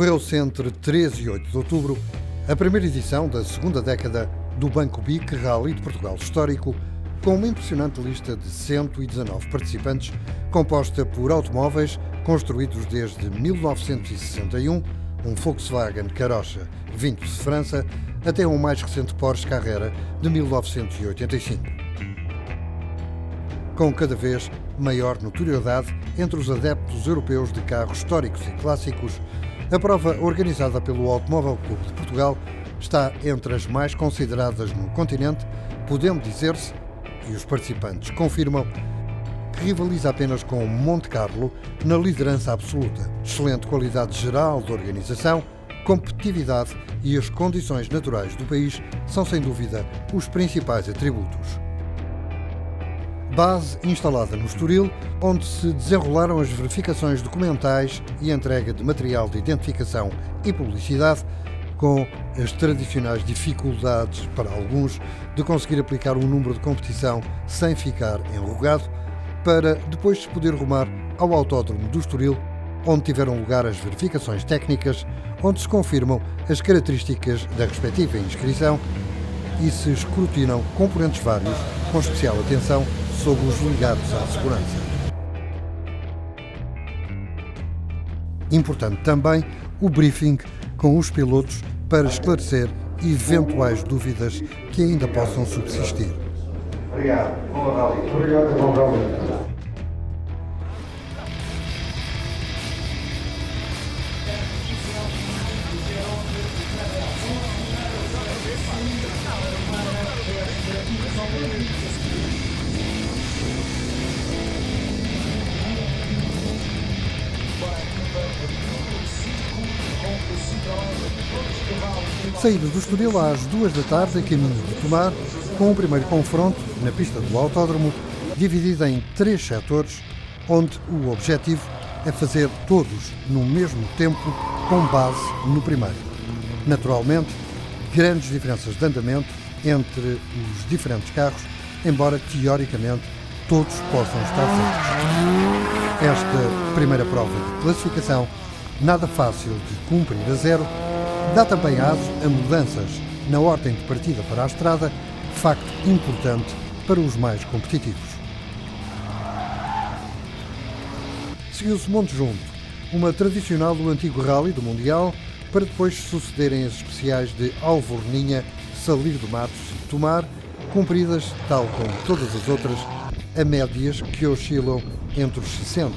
Decorreu-se entre 3 e 8 de outubro a primeira edição da segunda década do Banco BIC Rally de Portugal Histórico, com uma impressionante lista de 119 participantes, composta por automóveis construídos desde 1961, um Volkswagen Karossa vindo de França, até um mais recente Porsche Carrera de 1985. Com cada vez maior notoriedade entre os adeptos europeus de carros históricos e clássicos, a prova organizada pelo Automóvel Clube de Portugal está entre as mais consideradas no continente, podendo dizer-se, e os participantes confirmam, que rivaliza apenas com Monte Carlo na liderança absoluta. Excelente qualidade geral de organização, competitividade e as condições naturais do país são sem dúvida os principais atributos. Base instalada no Estoril, onde se desenrolaram as verificações documentais e entrega de material de identificação e publicidade, com as tradicionais dificuldades, para alguns, de conseguir aplicar um número de competição sem ficar enrugado, para depois se poder rumar ao Autódromo do Estoril, onde tiveram lugar as verificações técnicas, onde se confirmam as características da respectiva inscrição e se escrutinam componentes vários, com especial atenção sobre os ligados à segurança. Importante também o briefing com os pilotos para esclarecer eventuais dúvidas que ainda possam subsistir. Obrigado. Bom rally. Obrigado, bom rally. Saída do Estoril às 2 da tarde, a caminho de Tomar, com o primeiro confronto na pista do autódromo, dividido em 3 setores, onde o objetivo é fazer todos no mesmo tempo, com base no primeiro. Naturalmente, grandes diferenças de andamento entre os diferentes carros, embora teoricamente todos possam estar certos. Esta primeira prova de classificação, nada fácil de cumprir a zero, dá também aso a mudanças na ordem de partida para a estrada, facto importante para os mais competitivos. Seguiu-se Monte Junto, uma tradicional do antigo rally do Mundial, para depois sucederem as especiais de Alvorninha, Salir de Matos e Tomar, cumpridas, tal como todas as outras, a médias que oscilam entre os 60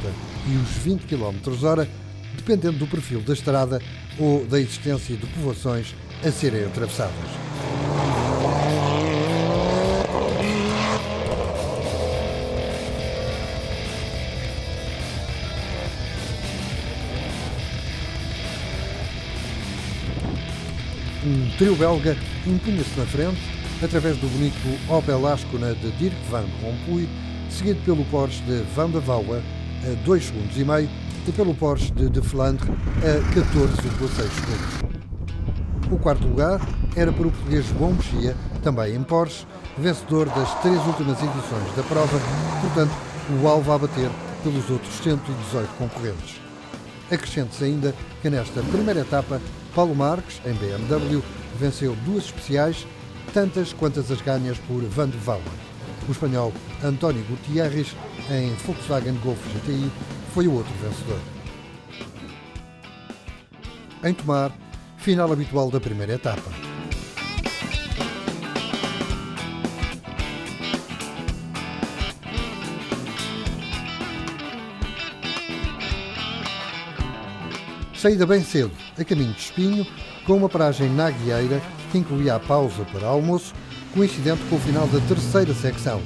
e os 20 km/h, dependendo do perfil da estrada ou da existência de povoações a serem atravessadas. Um trio belga impunha-se na frente, através do bonito Opel Ascona de Dirk van Rompuy, seguido pelo Porsche de Van der Waue a 2,5 segundos e pelo Porsche de Flandre a 14,6 segundos. O quarto lugar era para o português João Mexia, também em Porsche, vencedor das 3 últimas edições da prova, portanto, o alvo a bater pelos outros 118 concorrentes. Acrescente-se ainda que nesta primeira etapa, Paulo Marques, em BMW, venceu 2 especiais, tantas quantas as ganhas por Van der Waue. O espanhol António Gutiérrez, em Volkswagen Golf GTI, foi o outro vencedor. Em Tomar, final habitual da primeira etapa. Saída bem cedo, a caminho de Espinho, com uma paragem na Guieira, que incluía a pausa para almoço, coincidente com o final da terceira secção.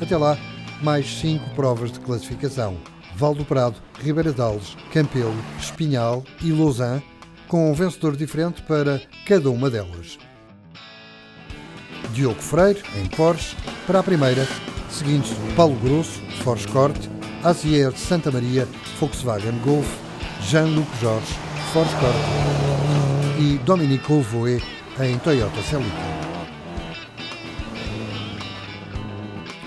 Até lá, mais 5 provas de classificação: Val do Prado, Ribeira de Alves, Campelo, Espinhal e Lausanne, com um vencedor diferente para cada uma delas. Diogo Freire, em Porsche, para a primeira, seguindo-se Paulo Grosso, Force Corte, Azier de Santa Maria, Volkswagen Golf, Jean-Luc Jorge, Force Corte e Dominique Olvoé, em Toyota Celica.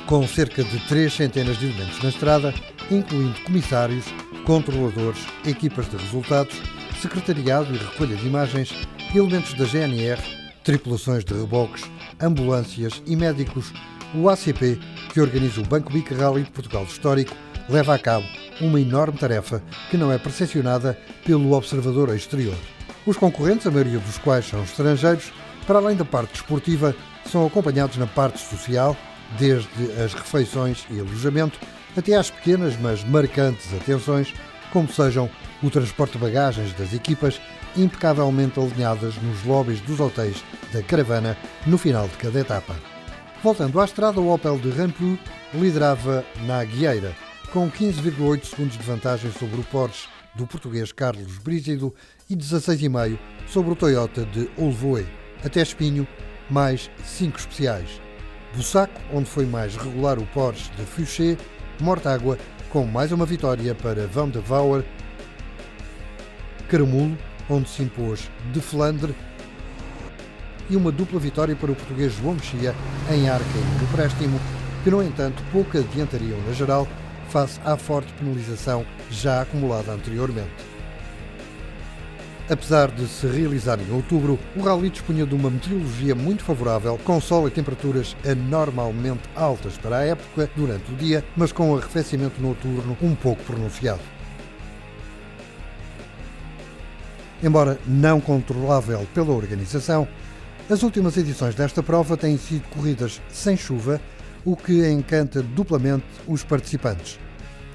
Com cerca de 3 centenas de elementos na estrada, incluindo comissários, controladores, equipas de resultados, secretariado e recolha de imagens, elementos da GNR, tripulações de reboques, ambulâncias e médicos, o ACP, que organiza o Banco Bic Rally de Portugal Histórico, leva a cabo uma enorme tarefa que não é percepcionada pelo observador exterior. Os concorrentes, a maioria dos quais são estrangeiros, para além da parte desportiva, são acompanhados na parte social, desde as refeições e alojamento, até às pequenas mas marcantes atenções, como sejam o transporte de bagagens das equipas, impecavelmente alinhadas nos lobbies dos hotéis da caravana no final de cada etapa. Voltando à estrada, o Opel de Rampur liderava na Aguieira, com 15,8 segundos de vantagem sobre o Porsche do português Carlos Brígido e 16,5 sobre o Toyota de Olvoe. Até Espinho, mais 5 especiais. Bussaco, onde foi mais regular o Porsche de Fouché, Mortágua, com mais uma vitória para Van de Vauer, Caramulo, onde se impôs de Flandre, e uma dupla vitória para o português João Mexia em Arca e no Préstimo, que no entanto pouco adiantariam na geral face à forte penalização já acumulada anteriormente. Apesar de se realizar em outubro, o rally dispunha de uma meteorologia muito favorável, com sol e temperaturas anormalmente altas para a época durante o dia, mas com arrefecimento noturno um pouco pronunciado. Embora não controlável pela organização, as últimas edições desta prova têm sido corridas sem chuva, o que encanta duplamente os participantes.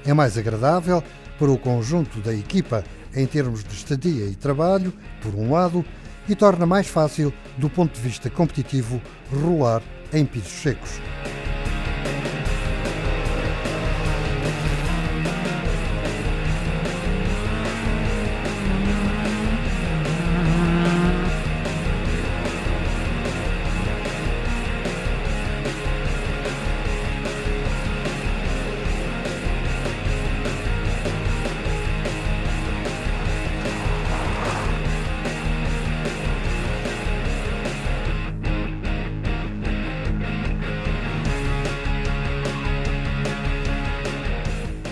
É mais agradável para o conjunto da equipa em termos de estadia e trabalho, por um lado, e torna mais fácil, do ponto de vista competitivo, rolar em pisos secos.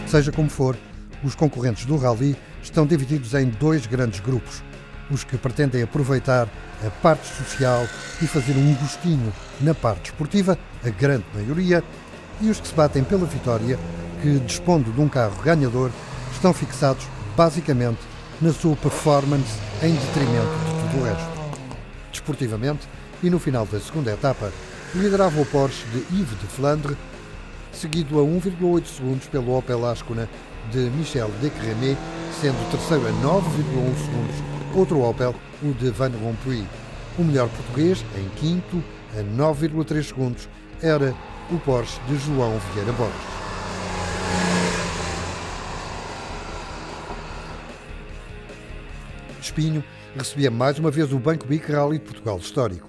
Seja como for, os concorrentes do rally estão divididos em dois grandes grupos: os que pretendem aproveitar a parte social e fazer um gostinho na parte esportiva, a grande maioria, e os que se batem pela vitória, que, dispondo de um carro ganhador, estão fixados basicamente na sua performance em detrimento de tudo o resto. Desportivamente, e no final da segunda etapa, liderava o Porsche de Yves de Flandre, seguido a 1,8 segundos pelo Opel Ascona de Michel Decremé, sendo terceiro a 9,1 segundos outro Opel, o de Van Rompuy. O melhor português, em quinto, a 9,3 segundos, era o Porsche de João Vieira Borges. Espinho recebia mais uma vez o Banco Bic Rally de Portugal Histórico.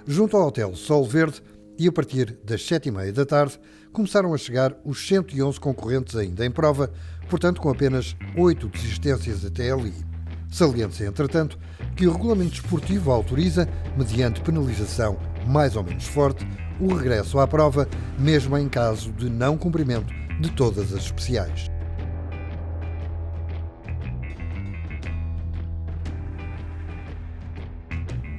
Junto ao Hotel Sol Verde, e a partir das 7h30 da tarde, começaram a chegar os 111 concorrentes ainda em prova, portanto com apenas 8 desistências até ali. Saliente-se, entretanto, que o regulamento desportivo autoriza, mediante penalização mais ou menos forte, o regresso à prova, mesmo em caso de não cumprimento de todas as especiais.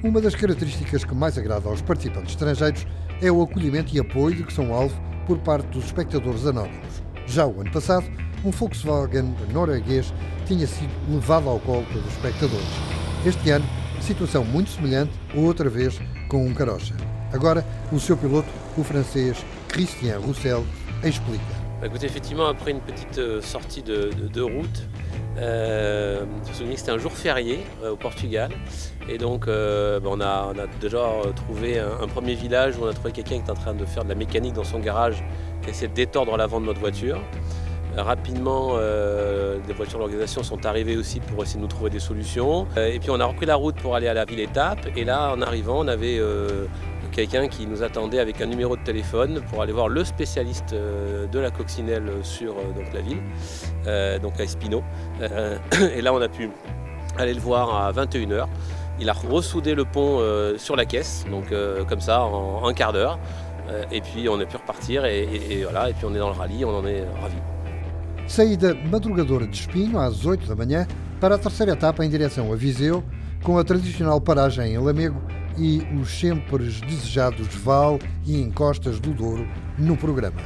Uma das características que mais agrada aos participantes estrangeiros é o acolhimento e apoio de que são alvo por parte dos espectadores anónimos. Já o ano passado, um Volkswagen norueguês tinha sido levado ao colo pelos espectadores. Este ano, situação muito semelhante, outra vez com um carocha. Agora, o seu piloto, o francês Christian Roussel, explica. Écoutez, effectivement, après une petite sortie de route, je me souviens que c'était un jour férié au Portugal. Et donc, on a déjà trouvé un premier village où on a trouvé quelqu'un qui était en train de faire de la mécanique dans son garage, qui essayait de détordre l'avant de notre voiture. Rapidement, des voitures de l'organisation sont arrivées aussi pour essayer de nous trouver des solutions. Et puis on a repris la route pour aller à la ville étape. Et là, en arrivant, on avait quelqu'un qui nous attendait avec un numéro de téléphone pour aller voir le spécialiste de la coccinelle sur donc la ville, donc à Espino. Et là, on a pu aller le voir à 21h. Il a ressoudé le pont sur la caisse, donc comme ça, en un quart d'heure. Et puis on a pu repartir et voilà, et puis on est dans le rallye, on en est ravis. Saída madrugadora de Espinho, às 8 da manhã, para a terceira etapa em direção a Viseu, com a tradicional paragem em Lamego e os sempre desejados Val e Encostas do Douro no programa.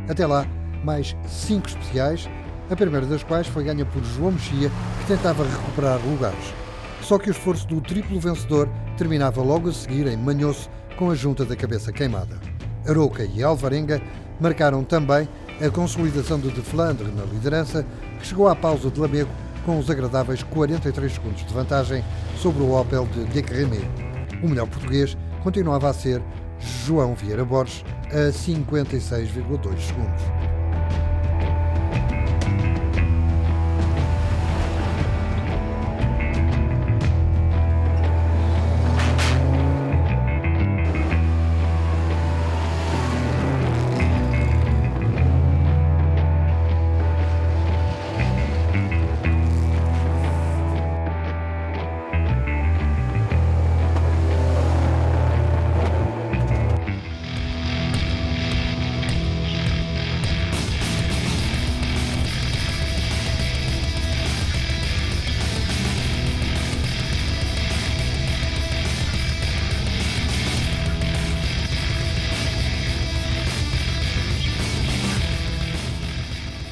Até lá, mais 5 especiais, a primeira das quais foi ganha por João Mexia, que tentava recuperar lugares. Só que o esforço do triplo vencedor terminava logo a seguir em Manhoço, com a junta da cabeça queimada. Arouca e Alvarenga marcaram também a consolidação de Flandre na liderança, que chegou à pausa de Lamego com os agradáveis 43 segundos de vantagem sobre o Opel de Decremé. O melhor português continuava a ser João Vieira Borges, a 56,2 segundos.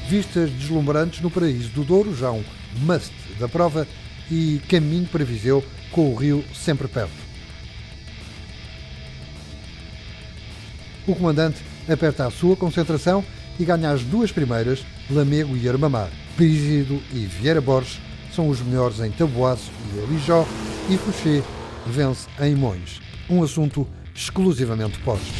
Vistas deslumbrantes no Paraíso do Douro, já um must da prova, e caminho para Viseu, com o rio sempre perto. O comandante aperta a sua concentração e ganha as duas primeiras, Lamego e Armamar. Prísido e Vieira Borges são os melhores em Taboaço e Alijó, e Fouché vence em Mões. Um assunto exclusivamente postos.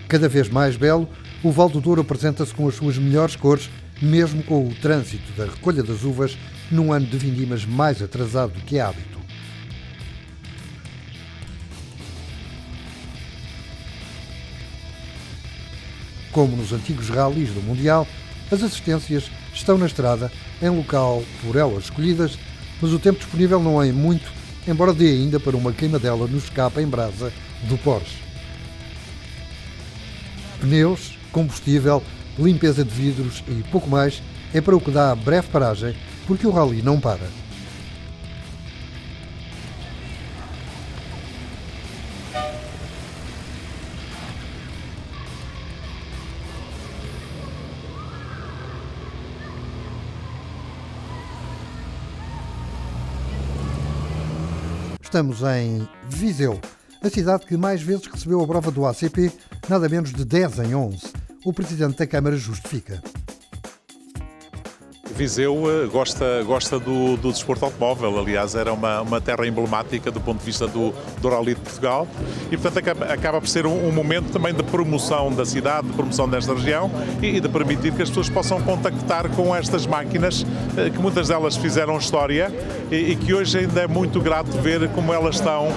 Cada vez mais belo, o Val do Douro apresenta-se com as suas melhores cores, mesmo com o trânsito da recolha das uvas num ano de vindimas mais atrasado do que é hábito. Como nos antigos ralis do Mundial, as assistências estão na estrada, em local por elas escolhidas, mas o tempo disponível não é muito, embora dê ainda para uma queimadela no escape em brasa do Porsche. Pneus, combustível, limpeza de vidros e pouco mais é para o que dá a breve paragem, porque o rally não para. Estamos em Viseu, a cidade que mais vezes recebeu a prova do ACP, nada menos de 10 em 11. O Presidente da Câmara justifica. Viseu gosta do desporto automóvel, aliás era uma terra emblemática do ponto de vista do Rally de Portugal e portanto acaba por ser um momento também de promoção da cidade, de promoção desta região e de permitir que as pessoas possam contactar com estas máquinas, que muitas delas fizeram história e que hoje ainda é muito grato ver como elas estão,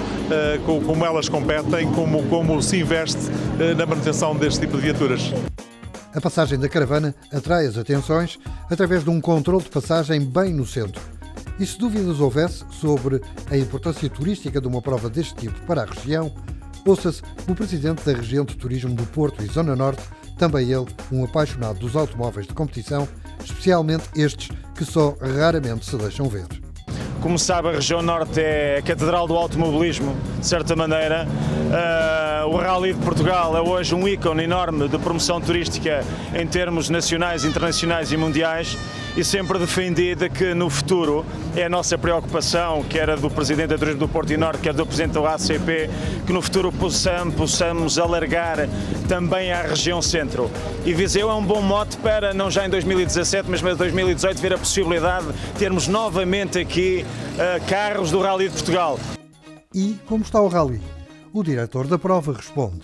como elas competem, como se investe na manutenção deste tipo de viaturas. A passagem da caravana atrai as atenções através de um controle de passagem bem no centro. E se dúvidas houvesse sobre a importância turística de uma prova deste tipo para a região, ouça-se o Presidente da Região de Turismo do Porto e Zona Norte, também ele um apaixonado dos automóveis de competição, especialmente estes que só raramente se deixam ver. Como sabe, a região norte é a catedral do automobilismo, de certa maneira. O Rally de Portugal é hoje um ícone enorme de promoção turística em termos nacionais, internacionais e mundiais, e sempre defendi de que no futuro é a nossa preocupação, quer a do Presidente da Turismo do Porto e Norte, quer do Presidente do ACP, que no futuro possamos alargar também à região centro. E Viseu é um bom mote para, não já em 2017, mas em 2018, ver a possibilidade de termos novamente aqui carros do Rally de Portugal. E como está o Rally? O diretor da prova responde.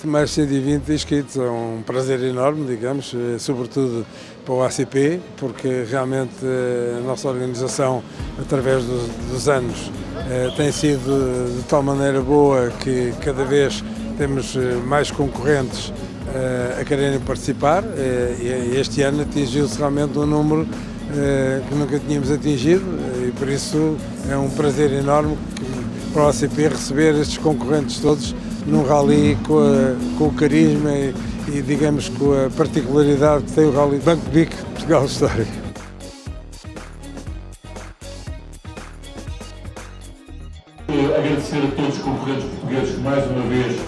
Mais 120 inscritos, é um prazer enorme, digamos, sobretudo para o ACP, porque realmente a nossa organização, através dos anos, tem sido de tal maneira boa que cada vez temos mais concorrentes a quererem participar, e este ano atingiu-se realmente um número que nunca tínhamos atingido, e por isso é um prazer enorme para o ACP receber estes concorrentes todos num rally com o carisma e digamos com a particularidade que tem o Rally Banco Bic Portugal Histórico. Agradecer a todos os concorrentes portugueses que mais uma vez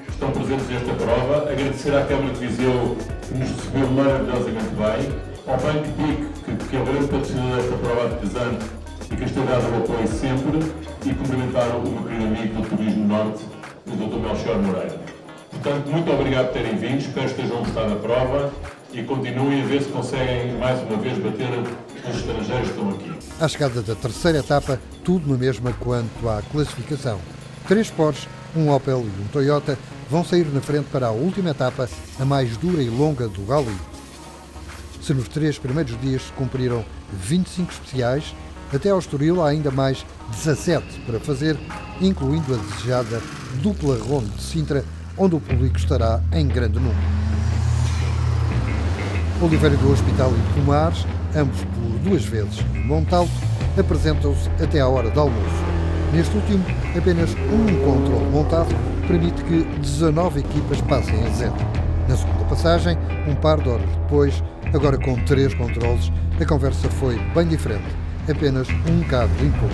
estão presentes nesta prova, agradecer à Câmara de Viseu que nos recebeu maravilhosamente bem, ao Banco Bic, que é o grande patrocinador desta prova artesante e que está dado o apoio sempre, e cumprimentar o meu querido amigo do Turismo Norte, o Dr. Melchior Moreira. Portanto, muito obrigado por terem vindo, espero que estejam a gostar da prova e continuem a ver se conseguem mais uma vez bater os estrangeiros que estão aqui. À chegada da terceira etapa, tudo na mesma quanto à classificação. 3 Porsche, um Opel e um Toyota vão sair na frente para a última etapa, a mais dura e longa do Rally. Se nos 3 primeiros dias se cumpriram 25 especiais, até ao Estoril há ainda mais 17 para fazer, incluindo a desejada dupla ronda de Sintra, onde o público estará em grande número. Oliveira do Hospital e de Pomares, ambos por 2 vezes Montalto, apresentam-se até à hora do almoço. Neste último, apenas um controle montado permite que 19 equipas passem a 0. Na segunda passagem, um par de horas depois, agora com 3 controles, a conversa foi bem diferente. Apenas um carro limpou.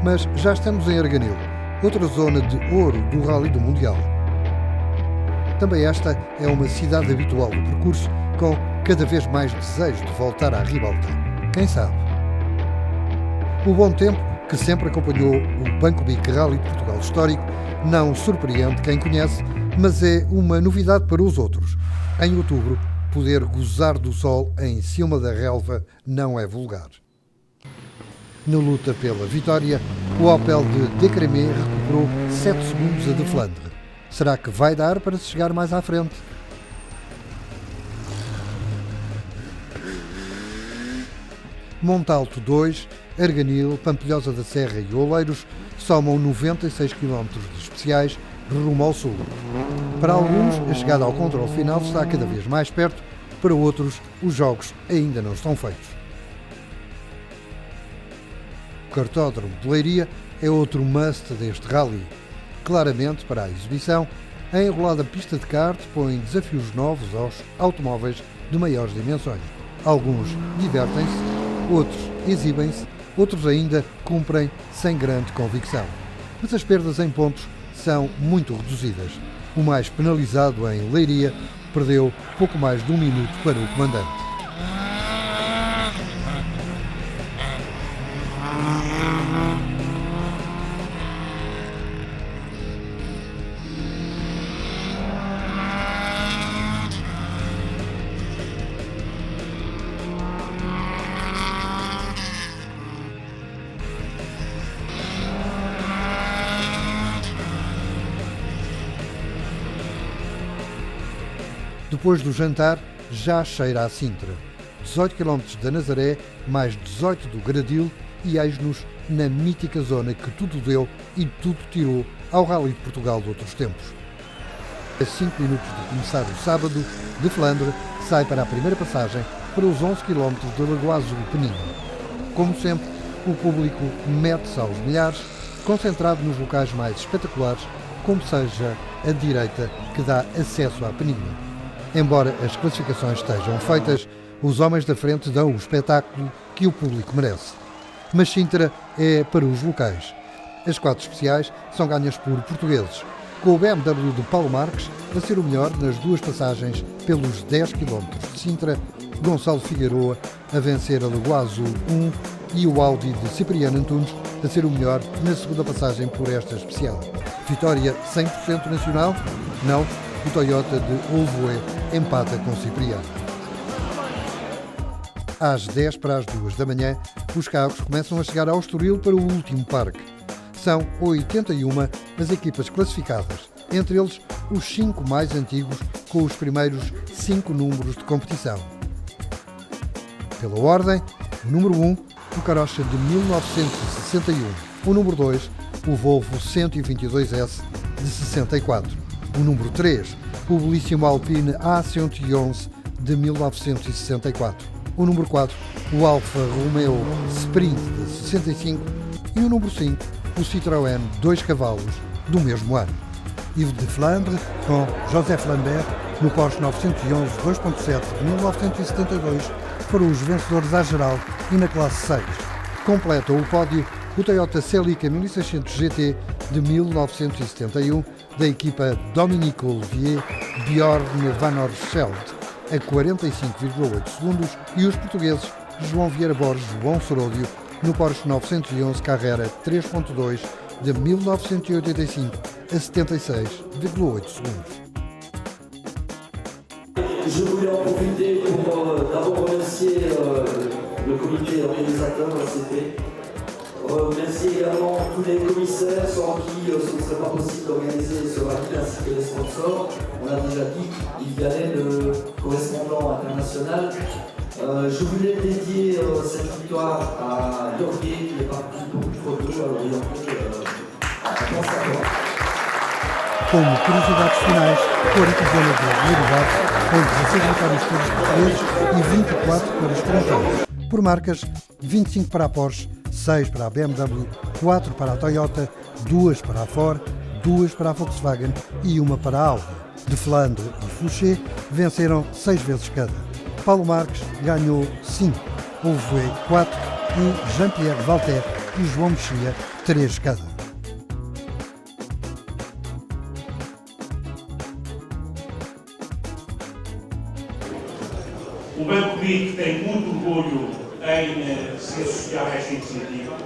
Mas já estamos em Arganil, outra zona de ouro do Rally do Mundial. Também esta é uma cidade habitual do percurso, com cada vez mais desejo de voltar à ribalta. Quem sabe? O bom tempo, que sempre acompanhou o Banco Bic Rally de Portugal Histórico, não surpreende quem conhece, mas é uma novidade para os outros. Em outubro, poder gozar do sol em cima da relva não é vulgar. Na luta pela vitória, o Opel de Decremé recuperou 7 segundos a de Flandre. Será que vai dar para se chegar mais à frente? Montalto 2, Arganil, Pampilhosa da Serra e Oleiros somam 96 km de especiais rumo ao sul. Para alguns, a chegada ao controle final está cada vez mais perto, para outros, os jogos ainda não estão feitos. O Cartódromo de Leiria é outro must deste rally. Claramente, para a exibição, a enrolada pista de kart põe desafios novos aos automóveis de maiores dimensões. Alguns divertem-se, outros exibem-se outros ainda cumprem sem grande convicção. Mas as perdas em pontos são muito reduzidas. O mais penalizado, em Leiria, perdeu pouco mais de 1 minuto para o comandante. Depois do jantar, já cheira a Sintra. 18 km da Nazaré, mais 18 do Gradil e eis-nos na mítica zona que tudo deu e tudo tirou ao Rally de Portugal de outros tempos. A 5 minutos de começar o sábado, de Flandre sai para a primeira passagem para os 11 km de Lagoa Azul Peninha. Como sempre, o público mete-se aos milhares, concentrado nos locais mais espetaculares, como seja a direita que dá acesso à Peninha. Embora as classificações estejam feitas, os homens da frente dão o espetáculo que o público merece. Mas Sintra é para os locais. As 4 especiais são ganhas por portugueses, com o BMW de Paulo Marques a ser o melhor nas 2 passagens pelos 10 km de Sintra, Gonçalo Figueroa a vencer a Lagoa Azul 1 e o Audi de Cipriano Antunes a ser o melhor na segunda passagem por esta especial. Vitória 100% nacional? Não. O Toyota de Olvoé empata com Cipriano. Às 10 para as 2 da manhã, os carros começam a chegar ao Estoril para o último parque. São 81 as equipas classificadas, entre eles os 5 mais antigos com os primeiros 5 números de competição. Pela ordem, o número 1, o Carocha de 1961, o número 2, o Volvo 122S de 64. O número 3, o belíssimo Alpine A111 de 1964. O número 4, o Alfa Romeo Sprint de 65. E o número 5, o Citroën 2 cavalos do mesmo ano. Yves de Flandre com Joseph Lambert no Porsche 911 2.7 de 1972 foram os vencedores à geral e na classe 6. Completam o pódio o Toyota Celica 1600 GT de 1971 da equipa Dominique Olivier Bjorn Van Orseld a 45,8 segundos e os portugueses João Vieira Borges e João Soródio no Porsche 911 Carrera 3.2 de 1985 a 76,8 segundos. Je voulais en profiter pour d'abord remercier le comité organisateur, l'ACP. Remercier également tous les commissaires sans qui ce ne serait pas possible d'organiser ce rallye ainsi que les sponsors. On a déjà dit Yves Gallet, le correspondant international. Je voulais dédier cette victoire à Yorguet qui est parti pour une photo. Alors Yorguet, pense à toi. Como curiosidades finais, 40 zonas de liberdade, com 16 vitórias para os portugueses e 24 para os estrangeiros. Por marcas, 25 para a Porsche, 6 para a BMW, 4 para a Toyota, 2 para a Ford, 2 para a Volkswagen e 1 para a Audi. De Flandre e Fouché venceram 6 vezes cada. Paulo Marques ganhou 5, Olvoé 4 e Jean-Pierre Valter e João Mexia 3 cada. O Banco BIC tem muito orgulho em se associar a esta iniciativa.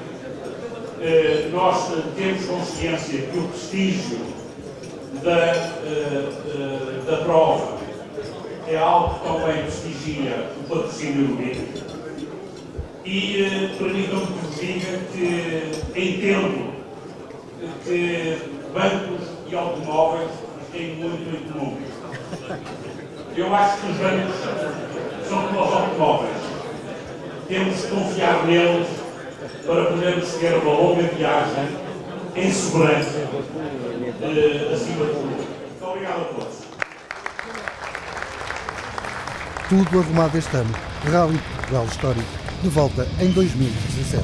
Nós temos consciência que o prestígio da prova é algo que também prestigia o patrocínio do BIC. E permitam-me que vos diga que entendo que bancos e automóveis têm muito em comum. Eu acho que os bancos são como os automóveis. Temos de confiar neles para podermos seguir uma longa viagem em segurança, acima de tudo. Muito obrigado a todos. Tudo arrumado este ano. Rally de Portugal Histórico, de volta em 2017.